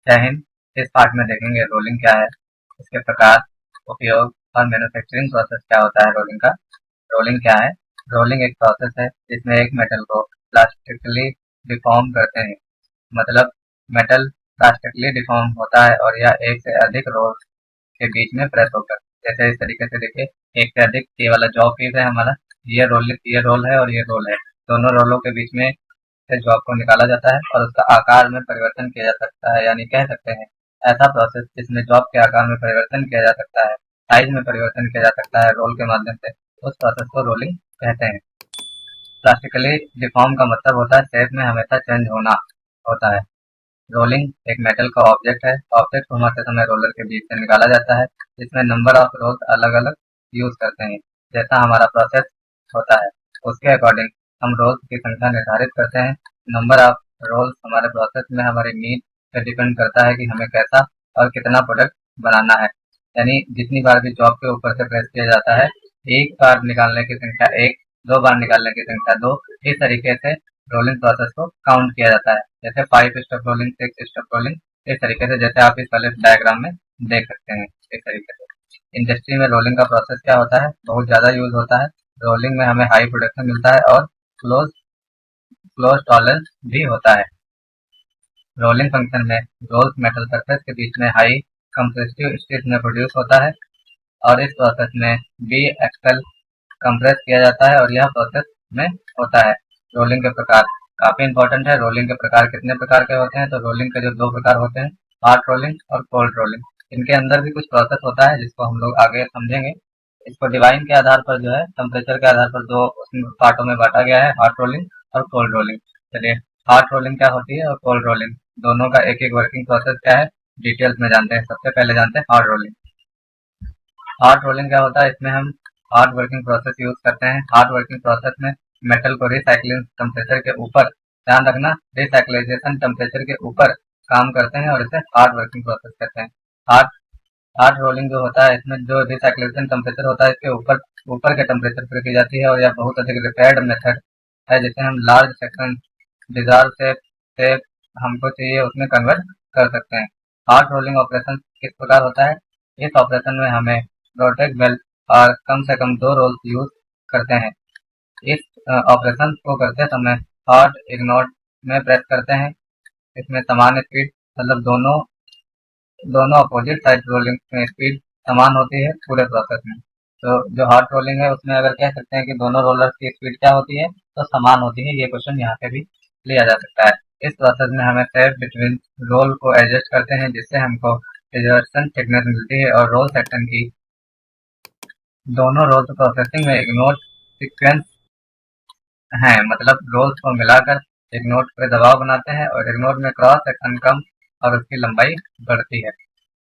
जय हिंद। इस पार्ट में देखेंगे रोलिंग क्या है, इसके प्रकार, उपयोग और मैन्युफैक्चरिंग प्रोसेस क्या होता है रोलिंग का। रोलिंग क्या है? रोलिंग एक प्रोसेस है जिसमें एक मेटल को प्लास्टिकली डिफॉर्म करते हैं। मतलब मेटल प्लास्टिकली डिफॉर्म होता है और यह एक से अधिक रोल के बीच में प्रेस होकर, जैसे इस तरीके से देखिए, एक से अधिक, ये वाला जॉब पीस है हमारा, ये रोल है और ये रोल है। दोनों रोलों के बीच में से जॉब को निकाला जाता है और उसका आकार में परिवर्तन किया जा सकता है, यानी कह सकते हैं ऐसा प्रोसेस जिसमें जॉब के आकार में परिवर्तन किया जा सकता है, साइज में परिवर्तन किया जा सकता है रोल के माध्यम से, उस प्रोसेस को रोलिंग कहते हैं। प्लास्टिकली डिफॉर्म का मतलब होता है शेप में हमेशा चेंज होना होता है। रोलिंग एक मेटल का ऑब्जेक्ट है। ऑब्जेक्ट को घुमाते समय रोलर के बीच से निकाला जाता है, जिसमें नंबर ऑफ रोल्स अलग अलग यूज करते हैं। जैसा हमारा प्रोसेस होता है उसके अकॉर्डिंग हम रोल्स की संख्या निर्धारित करते हैं। नंबर ऑफ रोल्स हमारे प्रोसेस में हमारी नीड पर डिपेंड करता है कि हमें कैसा और कितना प्रोडक्ट बनाना है। यानी जितनी बार भी जॉब के ऊपर से प्रेस किया जाता है, एक बार निकालने की संख्या एक, दो बार निकालने की संख्या दो, इस तरीके से रोलिंग प्रोसेस को काउंट किया जाता है। जैसे 5 स्टेप रोलिंग, 6 स्टेप रोलिंग, इस तरीके से, जैसे आप इस वाले डायग्राम में देख सकते हैं। इस तरीके से इंडस्ट्री में रोलिंग का प्रोसेस क्या होता है, बहुत ज़्यादा यूज होता है। रोलिंग में हमें हाई प्रोडक्शन मिलता है और क्लोज क्लोज टॉलरेंस भी होता है। रोलिंग फंक्शन में रोल्स मेटल सरफेस के बीच में हाई कंप्रेसिव स्टेट में प्रोड्यूस होता है और इस प्रोसेस में बी एक्सएल कंप्रेस किया जाता है और यह प्रोसेस में होता है। रोलिंग के प्रकार काफी इंपॉर्टेंट है। रोलिंग के प्रकार कितने प्रकार के होते हैं, तो रोलिंग के जो दो प्रकार होते हैं, हॉट रोलिंग और कोल्ड रोलिंग। इनके अंदर भी कुछ प्रोसेस होता है जिसको हम लोग आगे समझेंगे। इसको डिवाइन के आधार पर जो है, टेम्परेचर के आधार पर दो पार्टों में बांटा गया है, हॉट रोलिंग और कोल्ड रोलिंग। चलिए, हॉट रोलिंग क्या होती है और कोल्ड रोलिंग, दोनों का एक एक वर्किंग प्रोसेस क्या है डिटेल्स में जानते हैं। सबसे पहले जानते हैं हॉट रोलिंग। हॉट रोलिंग क्या होता है, इसमें हम हॉट वर्किंग प्रोसेस यूज करते हैं। हॉट वर्किंग प्रोसेस में मेटल को रिसाइक्लिंग टेम्परेचर के ऊपर, ध्यान रखना, रिसाइक्लाइजेशन टेम्परेचर के ऊपर काम करते हैं और इसे हॉट वर्किंग प्रोसेस कहते हैं। हॉट हॉट रोलिंग जो होता है, इसमें जो रिसाइक्लेशन टेम्परेचर होता है, इसके ऊपर ऊपर के टेम्परेचर पर की जाती है और यह बहुत अधिक रिपेयर्ड मेथड है, जिसे हम लार्ज सेक्शन डिजार्व से हमको चाहिए उसमें कन्वर्ट कर सकते हैं। हॉट रोलिंग ऑपरेशन किस प्रकार होता है, इस ऑपरेशन में हमें प्रोटेक्ट बेल्ट और कम से कम दो रोल्स यूज करते हैं। इस ऑपरेशन को करते समय हॉट इग्नोट में प्रेस करते हैं। इसमें समान स्पीड, मतलब दोनों दोनों अपोजिट साइड रोलिंग में स्पीड समान होती है पूरे प्रोसेस में। तो जो हॉट रोलिंग है उसमें अगर कह सकते हैं कि दोनों रोलर्स की स्पीड क्या होती है, तो समान होती है। ये क्वेश्चन यहाँ पे भी लिया जा सकता है। इस प्रोसेस में हमें सेफ बिटवीन रोल को एडजस्ट करते हैं, जिससे हमको रिजर्वेशन थिकनेस मिलती है और रोल सेक्शन की दोनों रोल्स प्रोसेसिंग में इग्नोर सीक्वेंस हैं, मतलब रोल्स को मिलाकर एक नोट पर दबाव बनाते हैं और एक नोट में क्रॉस सेक्शन कम और उसकी लंबाई बढ़ती है।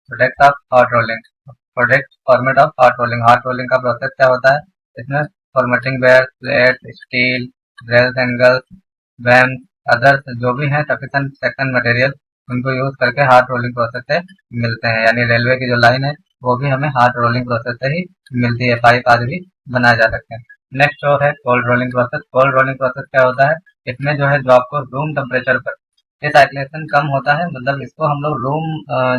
Product of hot rolling, product format of hot rolling. Hot rolling का प्रोसेस क्या होता है, इसमें formatting wire, plate, steel, rails, angles, beams, others जो भी हैं सफिशिएंट सेक्शन मटेरियल, उनको यूज करके हॉट रोलिंग प्रोसेस से मिलते हैं। यानी रेलवे की जो लाइन है वो भी हमें हॉट रोलिंग प्रोसेस से ही मिलती है। पाइप आदि भी बनाए जा सकते हैं। नेक्स्ट और है cold rolling process. Cold rolling process क्या होता है, इसमें जो है जॉब को रूम टेम्परेचर पर, रिसाइक्लेशन कम होता है, मतलब इसको हम लोग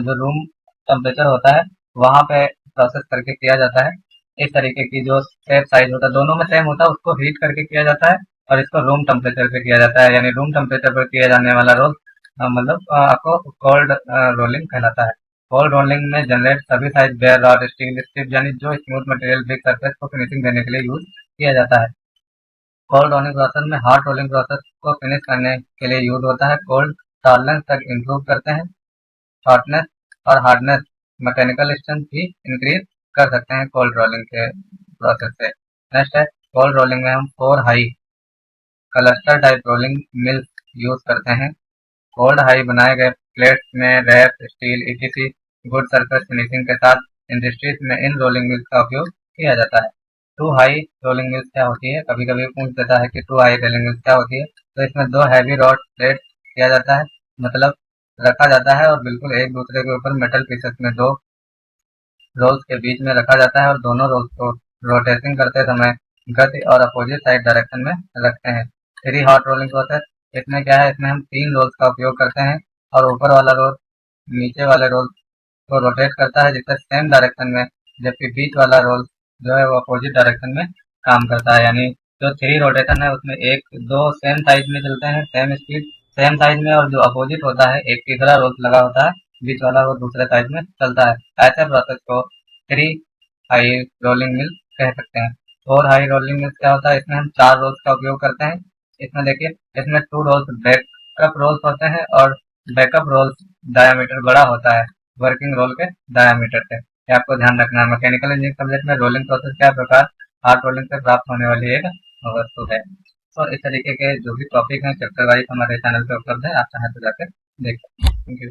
जो रूम टेम्परेचर होता है वहाँ पे प्रोसेस करके किया जाता है। इस तरीके की जो सेफ साइज होता है, दोनों में सेम होता है, उसको हीट करके किया जाता है और इसको रूम टेम्परेचर पे किया जाता है। यानी रूम टेम्परेचर पर किया जाने वाला रोल मतलब आपको कोल्ड रोलिंग कहलाता है। कोल्ड रोलिंग में जनरेट सभी size bare rod, steel strip, यानी जो स्मूथ मटेरियल ब्रिक सरफेस को फिनिशिंग देने के लिए यूज किया जाता है। कोल्ड रोलिंग प्रोसेस में हॉट रोलिंग प्रोसेस को फिनिश करने के लिए यूज होता है। कोल्ड टॉलरेंस तक इम्प्रूव करते हैं। शॉर्टनेस और हार्डनेस, मैकेनिकल स्ट्रेंथ भी इंक्रीज कर सकते हैं कोल्ड रोलिंग के प्रोसेस से। नेक्स्ट है कोल्ड रोलिंग में हम 4 high cluster type rolling mills use करते हैं। कोल्ड हाई बनाए गए प्लेट्स में wrap, steel, ETC good surface finishing के साथ इंडस्ट्रीज में इन रोलिंग मिल्स का उपयोग किया जाता है। टू हाई रोलिंग मिल्स क्या होती है, कभी कभी पूछ देता है कि टू हाई रोलिंग मिल्स क्या होती है। तो इसमें दो हैवी रॉड प्लेट किया जाता है, मतलब रखा जाता है और बिल्कुल एक दूसरे के ऊपर मेटल पीसेस में दो रोल्स के बीच में रखा जाता है और दोनों रोल्स को रोटेटिंग करते समय गति और अपोजिट साइड डायरेक्शन में रखते हैं। थ्री हॉट रोलिंग प्रोसेस, इसमें क्या है, इसमें हम 3 रोल्स का उपयोग करते हैं और ऊपर वाला रोल नीचे वाले रोल को रोटेट करता है जिससे सेम डायरेक्शन में, जबकि बीच वाला रोल जो है वो अपोजिट डायरेक्शन में काम करता है। यानी जो 3 रोटेशन है उसमें एक दो सेम साइज में चलते हैं, सेम स्पीड सेम साइज में, और जो अपोजिट होता है एक तीसरा रोल लगा होता है बीच वाला, वो दूसरे साइज में चलता है। ऐसे प्रोसेस को 3 हाई रोलिंग मिल कह सकते हैं। 4 हाई रोलिंग मिल क्या होता है, इसमें हम 4 रोल्स का उपयोग करते हैं। इसमें देखिए, इसमें 2 रोल्स बैकअप रोल्स होते हैं, और बैकअप रोल्स डायामीटर बड़ा होता है वर्किंग रोल के डायामीटर से। ये आपको ध्यान रखना है। मैकेनिकल इंजीनियरिंग सब्जेक्ट में रोलिंग प्रोसेस क्या प्रकार हार्ड रोलिंग से प्राप्त होने वाली एक वस्तु है। तो इस तरीके के जो भी टॉपिक हैं चैप्टर वाइज हमारे चैनल पे उपलब्ध है, आप चाहें तो जाकर देख सकते हैं। Thank you.